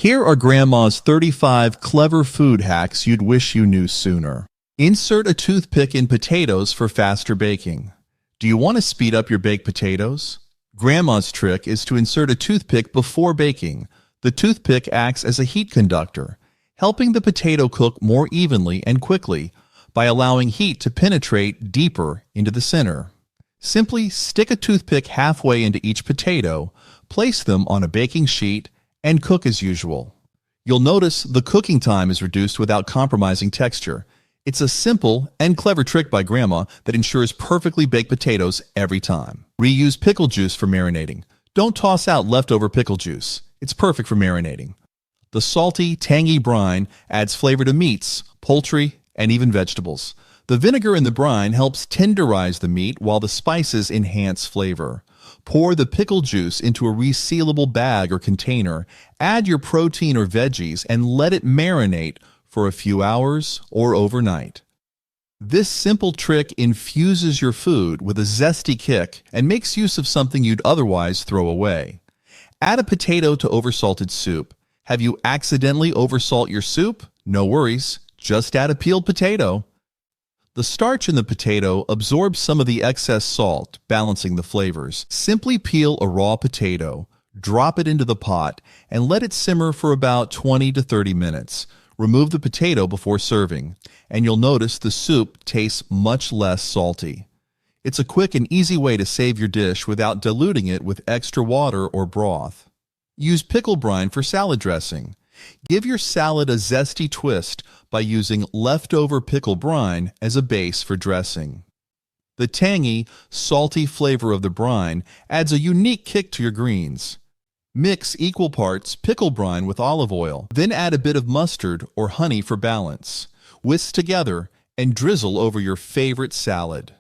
Here are Grandma's 35 clever food hacks you'd wish you knew sooner. Insert a toothpick in potatoes for faster baking. Do you want to speed up your baked potatoes? Grandma's trick is to insert a toothpick before baking. The toothpick acts as a heat conductor, helping the potato cook more evenly and quickly by allowing heat to penetrate deeper into the center. Simply stick a toothpick halfway into each potato, place them on a baking sheet, and cook as usual. You'll notice the cooking time is reduced without compromising texture. It's a simple and clever trick by Grandma that ensures perfectly baked potatoes every time. Reuse pickle juice for marinating. Don't toss out leftover pickle juice. It's perfect for marinating. The salty, tangy brine adds flavor to meats, poultry, and even vegetables. The vinegar in the brine helps tenderize the meat while the spices enhance flavor. Pour the pickle juice into a resealable bag or container, add your protein or veggies, and let it marinate for a few hours or overnight. This simple trick infuses your food with a zesty kick and makes use of something you'd otherwise throw away. Add a potato to oversalted soup. Have you accidentally oversalt your soup? No worries, just add a peeled potato. The starch in the potato absorbs some of the excess salt, balancing the flavors. Simply peel a raw potato, drop it into the pot, and let it simmer for about 20 to 30 minutes. Remove the potato before serving, and you'll notice the soup tastes much less salty. It's a quick and easy way to save your dish without diluting it with extra water or broth. Use pickle brine for salad dressing. Give your salad a zesty twist by using leftover pickle brine as a base for dressing. The tangy, salty flavor of the brine adds a unique kick to your greens. Mix equal parts pickle brine with olive oil, then add a bit of mustard or honey for balance. Whisk together and drizzle over your favorite salad.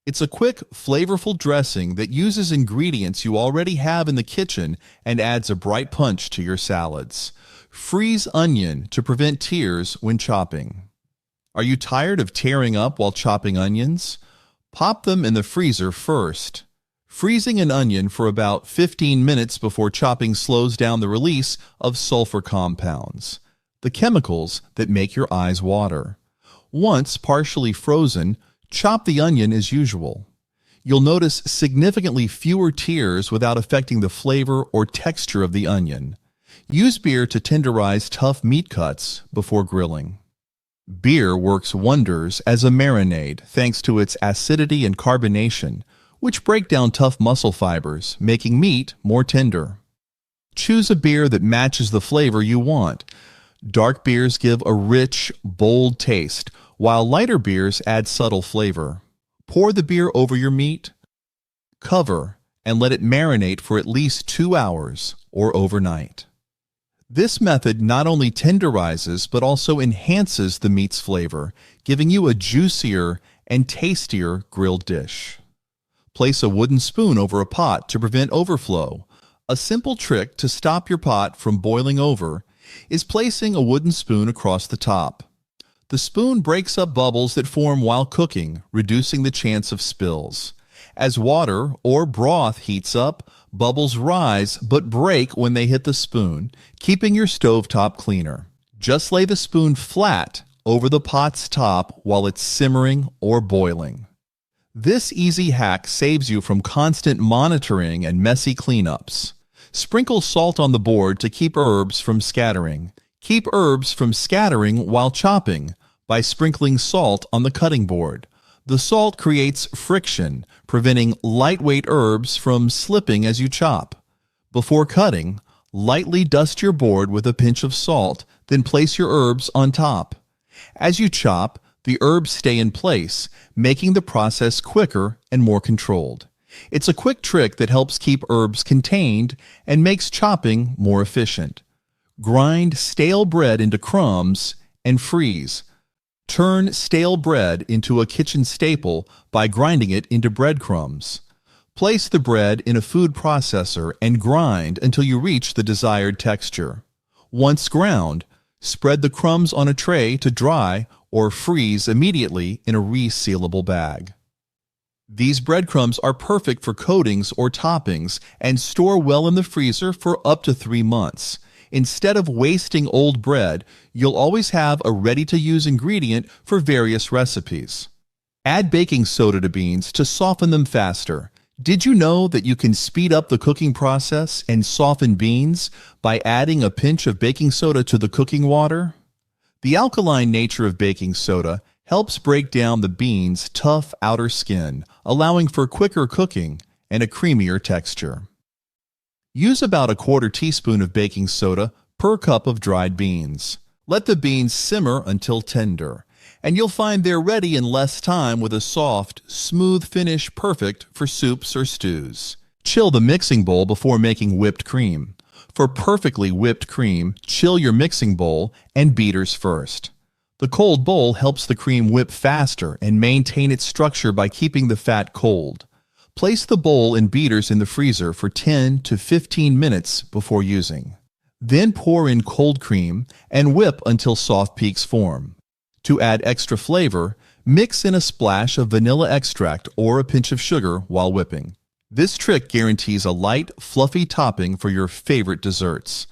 It's a quick, flavorful dressing that uses ingredients you already have in the kitchen and adds a bright punch to your salads. Freeze onion to prevent tears when chopping. Are you tired of tearing up while chopping onions? Pop them in the freezer first. Freezing an onion for about 15 minutes before chopping slows down the release of sulfur compounds, the chemicals that make your eyes water. Once partially frozen, chop the onion as usual. You'll notice significantly fewer tears without affecting the flavor or texture of the onion. Use beer to tenderize tough meat cuts before grilling. Beer works wonders as a marinade thanks to its acidity and carbonation, which break down tough muscle fibers, making meat more tender. Choose a beer that matches the flavor you want. Dark beers give a rich, bold taste, while lighter beers add subtle flavor. Pour the beer over your meat, cover, and let it marinate for at least 2 hours or overnight. This method not only tenderizes but also enhances the meat's flavor, giving you a juicier and tastier grilled dish. Place a wooden spoon over a pot to prevent overflow. A simple trick to stop your pot from boiling over is placing a wooden spoon across the top. The spoon breaks up bubbles that form while cooking, reducing the chance of spills. As water or broth heats up, bubbles rise but break when they hit the spoon, keeping your stovetop cleaner. Just lay the spoon flat over the pot's top while it's simmering or boiling. This easy hack saves you from constant monitoring and messy cleanups. Sprinkle salt on the board to keep herbs from scattering. Keep herbs from scattering while chopping by sprinkling salt on the cutting board. The salt creates friction, preventing lightweight herbs from slipping as you chop. Before cutting, lightly dust your board with a pinch of salt, then place your herbs on top. As you chop, the herbs stay in place, making the process quicker and more controlled. It's a quick trick that helps keep herbs contained and makes chopping more efficient. Grind stale bread into crumbs and freeze. Turn stale bread into a kitchen staple by grinding it into breadcrumbs. Place the bread in a food processor and grind until you reach the desired texture. Once ground, spread the crumbs on a tray to dry or freeze immediately in a resealable bag. These breadcrumbs are perfect for coatings or toppings and store well in the freezer for up to 3 months. Instead of wasting old bread, you'll always have a ready-to-use ingredient for various recipes. Add baking soda to beans to soften them faster. Did you know that you can speed up the cooking process and soften beans by adding a pinch of baking soda to the cooking water? The alkaline nature of baking soda helps break down the beans' tough outer skin, allowing for quicker cooking and a creamier texture. Use about a quarter teaspoon of baking soda per cup of dried beans. Let the beans simmer until tender, and you'll find they're ready in less time with a soft, smooth finish perfect for soups or stews. Chill the mixing bowl before making whipped cream. For perfectly whipped cream, chill your mixing bowl and beaters first. The cold bowl helps the cream whip faster and maintain its structure by keeping the fat cold. Place the bowl and beaters in the freezer for 10 to 15 minutes before using. Then pour in cold cream and whip until soft peaks form. To add extra flavor, mix in a splash of vanilla extract or a pinch of sugar while whipping. This trick guarantees a light, fluffy topping for your favorite desserts.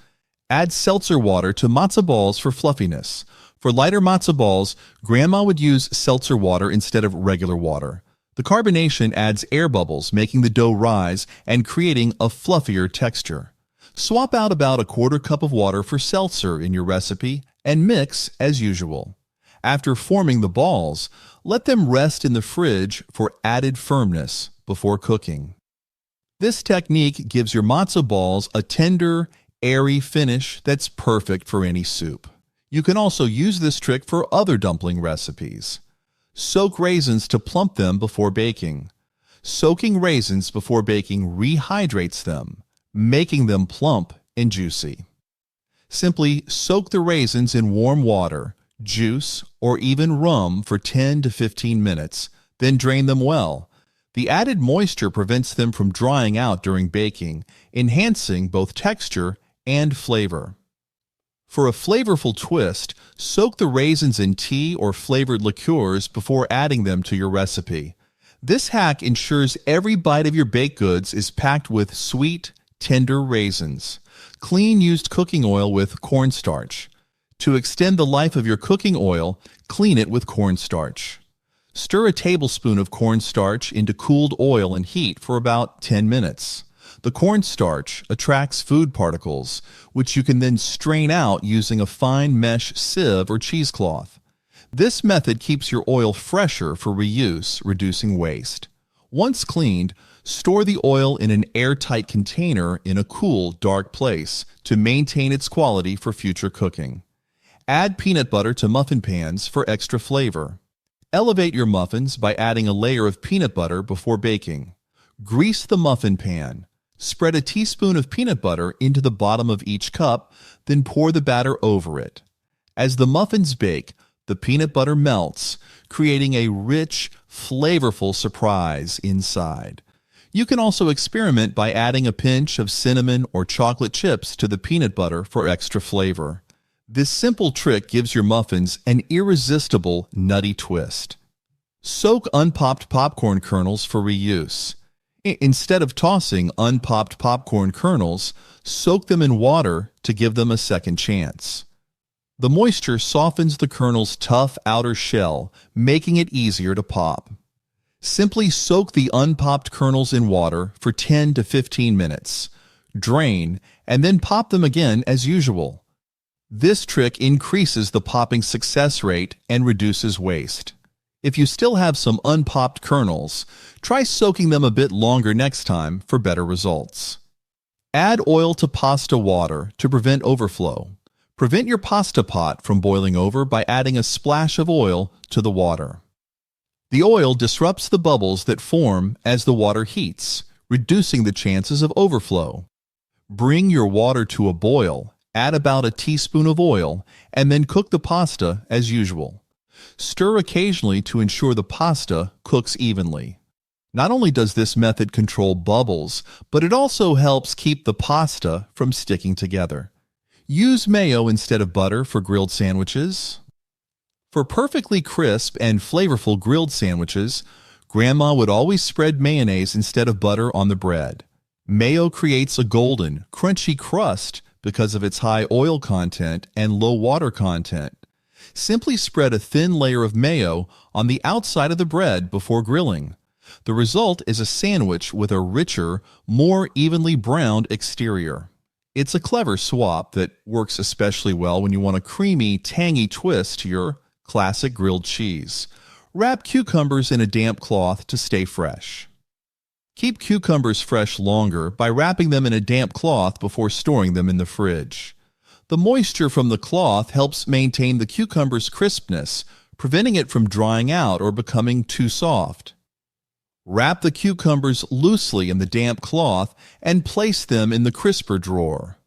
Add seltzer water to matzo balls for fluffiness. For lighter matzo balls, Grandma would use seltzer water instead of regular water. The carbonation adds air bubbles, making the dough rise and creating a fluffier texture. Swap out about a quarter cup of water for seltzer in your recipe and mix as usual. After forming the balls, let them rest in the fridge for added firmness before cooking. This technique gives your matzo balls a tender, airy finish that's perfect for any soup. You can also use this trick for other dumpling recipes. Soak raisins to plump them before baking. Soaking raisins before baking rehydrates them, making them plump and juicy. Simply soak the raisins in warm water, juice, or even rum for 10 to 15 minutes, then drain them well. The added moisture prevents them from drying out during baking, enhancing both texture and flavor. For a flavorful twist, soak the raisins in tea or flavored liqueurs before adding them to your recipe. This hack ensures every bite of your baked goods is packed with sweet, tender raisins. Clean used cooking oil with cornstarch. To extend the life of your cooking oil, clean it with cornstarch. Stir a tablespoon of cornstarch into cooled oil and heat for about 10 minutes. The cornstarch attracts food particles, which you can then strain out using a fine mesh sieve or cheesecloth. This method keeps your oil fresher for reuse, reducing waste. Once cleaned, store the oil in an airtight container in a cool, dark place to maintain its quality for future cooking. Add peanut butter to muffin pans for extra flavor. Elevate your muffins by adding a layer of peanut butter before baking. Grease the muffin pan. Spread a teaspoon of peanut butter into the bottom of each cup, then pour the batter over it. As the muffins bake, the peanut butter melts, creating a rich, flavorful surprise inside. You can also experiment by adding a pinch of cinnamon or chocolate chips to the peanut butter for extra flavor. This simple trick gives your muffins an irresistible, nutty twist. Soak unpopped popcorn kernels for reuse. Instead of tossing unpopped popcorn kernels, soak them in water to give them a second chance. The moisture softens the kernel's tough outer shell, making it easier to pop. Simply soak the unpopped kernels in water for 10 to 15 minutes. Drain, and then pop them again as usual. This trick increases the popping success rate and reduces waste. If you still have some unpopped kernels, try soaking them a bit longer next time for better results. Add oil to pasta water to prevent overflow. Prevent your pasta pot from boiling over by adding a splash of oil to the water. The oil disrupts the bubbles that form as the water heats, reducing the chances of overflow. Bring your water to a boil, add about a teaspoon of oil, and then cook the pasta as usual. Stir occasionally to ensure the pasta cooks evenly. Not only does this method control bubbles, but it also helps keep the pasta from sticking together. Use mayo instead of butter for grilled sandwiches. For perfectly crisp and flavorful grilled sandwiches, Grandma would always spread mayonnaise instead of butter on the bread. Mayo creates a golden, crunchy crust because of its high oil content and low water content. Simply spread a thin layer of mayo on the outside of the bread before grilling. The result is a sandwich with a richer, more evenly browned exterior. It's a clever swap that works especially well when you want a creamy, tangy twist to your classic grilled cheese. Wrap cucumbers in a damp cloth to stay fresh. Keep cucumbers fresh longer by wrapping them in a damp cloth before storing them in the fridge. The moisture from the cloth helps maintain the cucumber's crispness, preventing it from drying out or becoming too soft. Wrap the cucumbers loosely in the damp cloth and place them in the crisper drawer.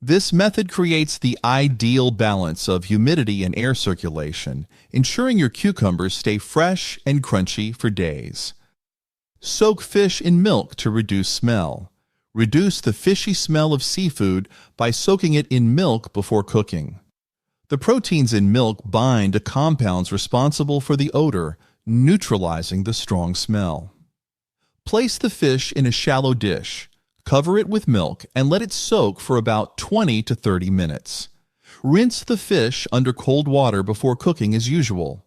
This method creates the ideal balance of humidity and air circulation, ensuring your cucumbers stay fresh and crunchy for days. Soak fish in milk to reduce smell. Reduce the fishy smell of seafood by soaking it in milk before cooking. The proteins in milk bind to compounds responsible for the odor, neutralizing the strong smell. Place the fish in a shallow dish. Cover it with milk and let it soak for about 20 to 30 minutes. Rinse the fish under cold water before cooking as usual.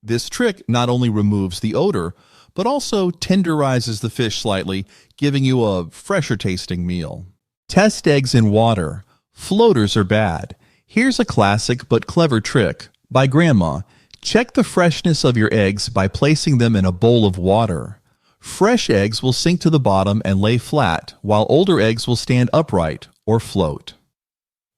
This trick not only removes the odor, but also tenderizes the fish slightly, giving you a fresher tasting meal. Test eggs in water. Floaters are bad. Here's a classic but clever trick by Grandma. Check the freshness of your eggs by placing them in a bowl of water. Fresh eggs will sink to the bottom and lay flat, while older eggs will stand upright or float.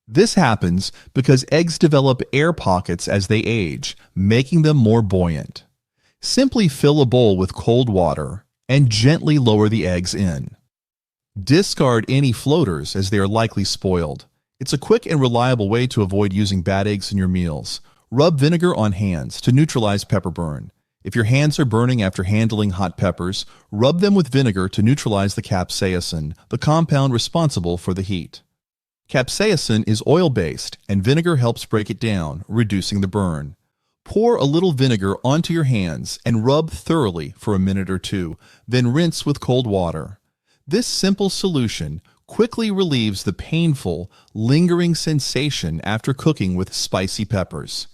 This happens because eggs develop air pockets as they age, making them more buoyant. Simply fill a bowl with cold water and gently lower the eggs in. Discard any floaters as they are likely spoiled. It's a quick and reliable way to avoid using bad eggs in your meals. Rub vinegar on hands to neutralize pepper burn. If your hands are burning after handling hot peppers, rub them with vinegar to neutralize the capsaicin, the compound responsible for the heat. Capsaicin is oil-based, and vinegar helps break it down, reducing the burn. Pour a little vinegar onto your hands and rub thoroughly for a minute or two, then rinse with cold water. This simple solution quickly relieves the painful, lingering sensation after cooking with spicy peppers.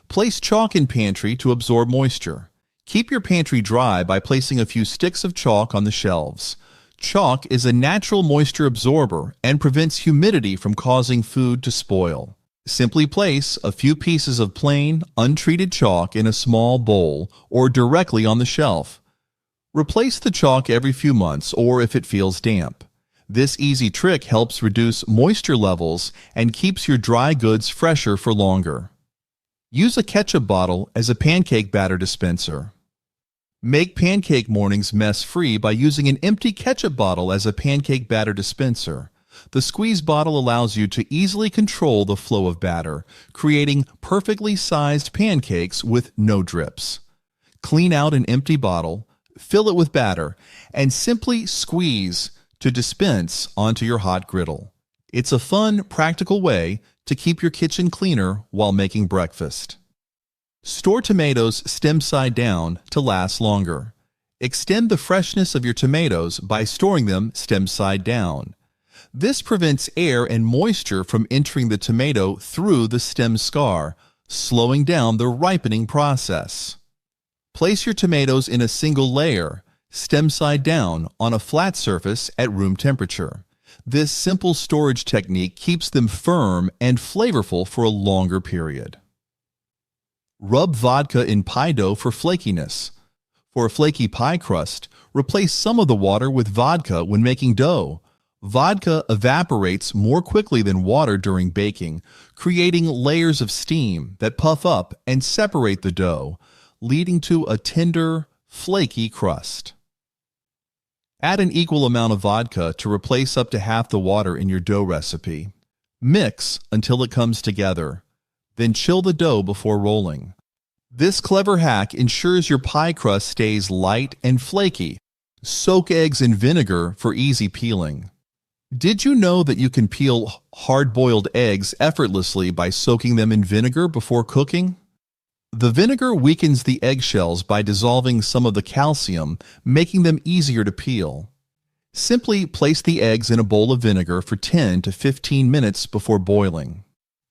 Place chalk in pantry to absorb moisture. Keep your pantry dry by placing a few sticks of chalk on the shelves. Chalk is a natural moisture absorber and prevents humidity from causing food to spoil. Simply place a few pieces of plain, untreated chalk in a small bowl or directly on the shelf. Replace the chalk every few months or if it feels damp. This easy trick helps reduce moisture levels and keeps your dry goods fresher for longer. Use a ketchup bottle as a pancake batter dispenser. Make pancake mornings mess-free by using an empty ketchup bottle as a pancake batter dispenser. The squeeze bottle allows you to easily control the flow of batter, creating perfectly sized pancakes with no drips. Clean out an empty bottle, fill it with batter, and simply squeeze to dispense onto your hot griddle. It's a fun, practical way to keep your kitchen cleaner while making breakfast. Store tomatoes stem side down to last longer. Extend the freshness of your tomatoes by storing them stem side down. This prevents air and moisture from entering the tomato through the stem scar, slowing down the ripening process. Place your tomatoes in a single layer, stem side down, on a flat surface at room temperature. This simple storage technique keeps them firm and flavorful for a longer period. Rub vodka in pie dough for flakiness. For a flaky pie crust, replace some of the water with vodka when making dough. Vodka evaporates more quickly than water during baking, creating layers of steam that puff up and separate the dough, leading to a tender, flaky crust. Add an equal amount of vodka to replace up to half the water in your dough recipe. Mix until it comes together. Then chill the dough before rolling. This clever hack ensures your pie crust stays light and flaky. Soak eggs in vinegar for easy peeling. Did you know that you can peel hard-boiled eggs effortlessly by soaking them in vinegar before cooking? The vinegar weakens the eggshells by dissolving some of the calcium, making them easier to peel. Simply place the eggs in a bowl of vinegar for 10 to 15 minutes before boiling.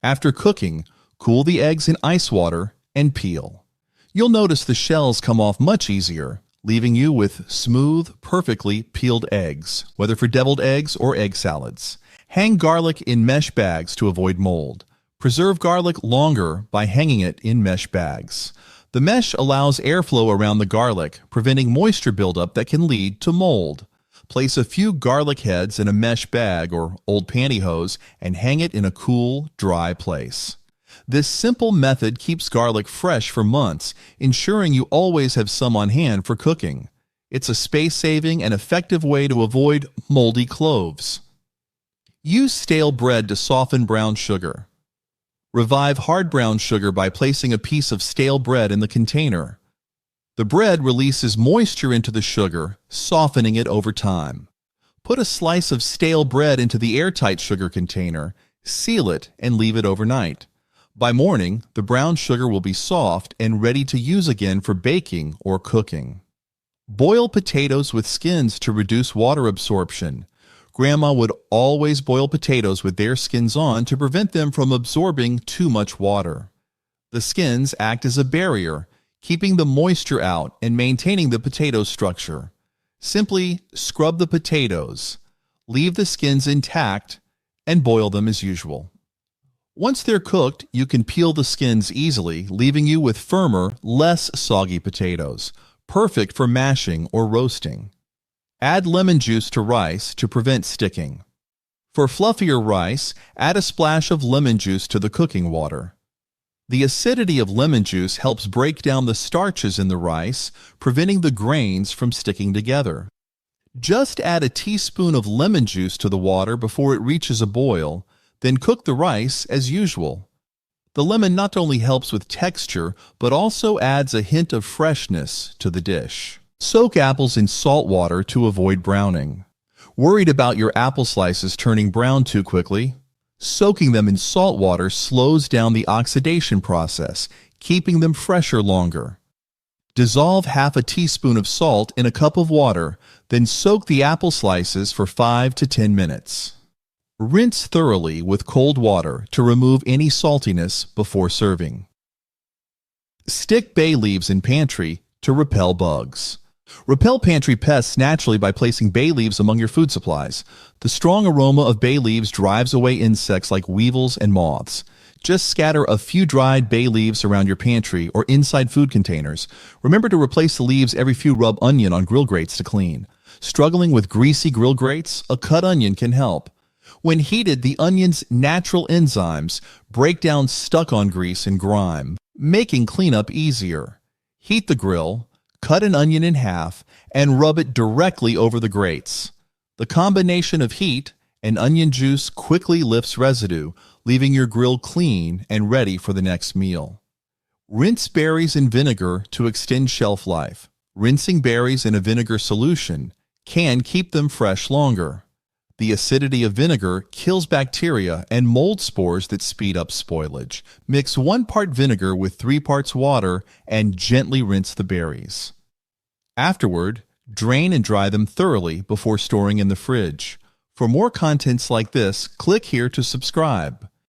After cooking, cool the eggs in ice water and peel. You'll notice the shells come off much easier, leaving you with smooth, perfectly peeled eggs, whether for deviled eggs or egg salads. Hang garlic in mesh bags to avoid mold. Preserve garlic longer by hanging it in mesh bags. The mesh allows airflow around the garlic, preventing moisture buildup that can lead to mold. Place a few garlic heads in a mesh bag or old pantyhose and hang it in a cool, dry place. This simple method keeps garlic fresh for months, ensuring you always have some on hand for cooking. It's a space-saving and effective way to avoid moldy cloves. Use stale bread to soften brown sugar. Revive hard brown sugar by placing a piece of stale bread in the container. The bread releases moisture into the sugar, softening it over time. Put a slice of stale bread into the airtight sugar container, seal it, and leave it overnight. By morning, the brown sugar will be soft and ready to use again for baking or cooking. Boil potatoes with skins to reduce water absorption. Grandma would always boil potatoes with their skins on to prevent them from absorbing too much water. The skins act as a barrier, keeping the moisture out and maintaining the potato structure. Simply scrub the potatoes, leave the skins intact, and boil them as usual. Once they're cooked, you can peel the skins easily, leaving you with firmer, less soggy potatoes, perfect for mashing or roasting. Add lemon juice to rice to prevent sticking. For fluffier rice, add a splash of lemon juice to the cooking water. The acidity of lemon juice helps break down the starches in the rice, preventing the grains from sticking together. Just add a teaspoon of lemon juice to the water before it reaches a boil, then cook the rice as usual. The lemon not only helps with texture, but also adds a hint of freshness to the dish. Soak apples in salt water to avoid browning. Worried about your apple slices turning brown too quickly? Soaking them in salt water slows down the oxidation process, keeping them fresher longer. Dissolve half a teaspoon of salt in a cup of water, then soak the apple slices for 5 to 10 minutes. Rinse thoroughly with cold water to remove any saltiness before serving. Stick bay leaves in pantry to repel bugs. Repel pantry pests naturally by placing bay leaves among your food supplies. The strong aroma of bay leaves drives away insects like weevils and moths. Just scatter a few dried bay leaves around your pantry or inside food containers. Remember to replace the leaves every few rub onion on grill grates to clean. Struggling with greasy grill grates? A cut onion can help. When heated, the onion's natural enzymes break down stuck-on grease and grime, making cleanup easier. Heat the grill, cut an onion in half, and rub it directly over the grates. The combination of heat and onion juice quickly lifts residue, leaving your grill clean and ready for the next meal. Rinse berries in vinegar to extend shelf life. Rinsing berries in a vinegar solution can keep them fresh longer. The acidity of vinegar kills bacteria and mold spores that speed up spoilage. Mix 1 part vinegar with 3 parts water and gently rinse the berries. Afterward, drain and dry them thoroughly before storing in the fridge. For more contents like this, click here to subscribe.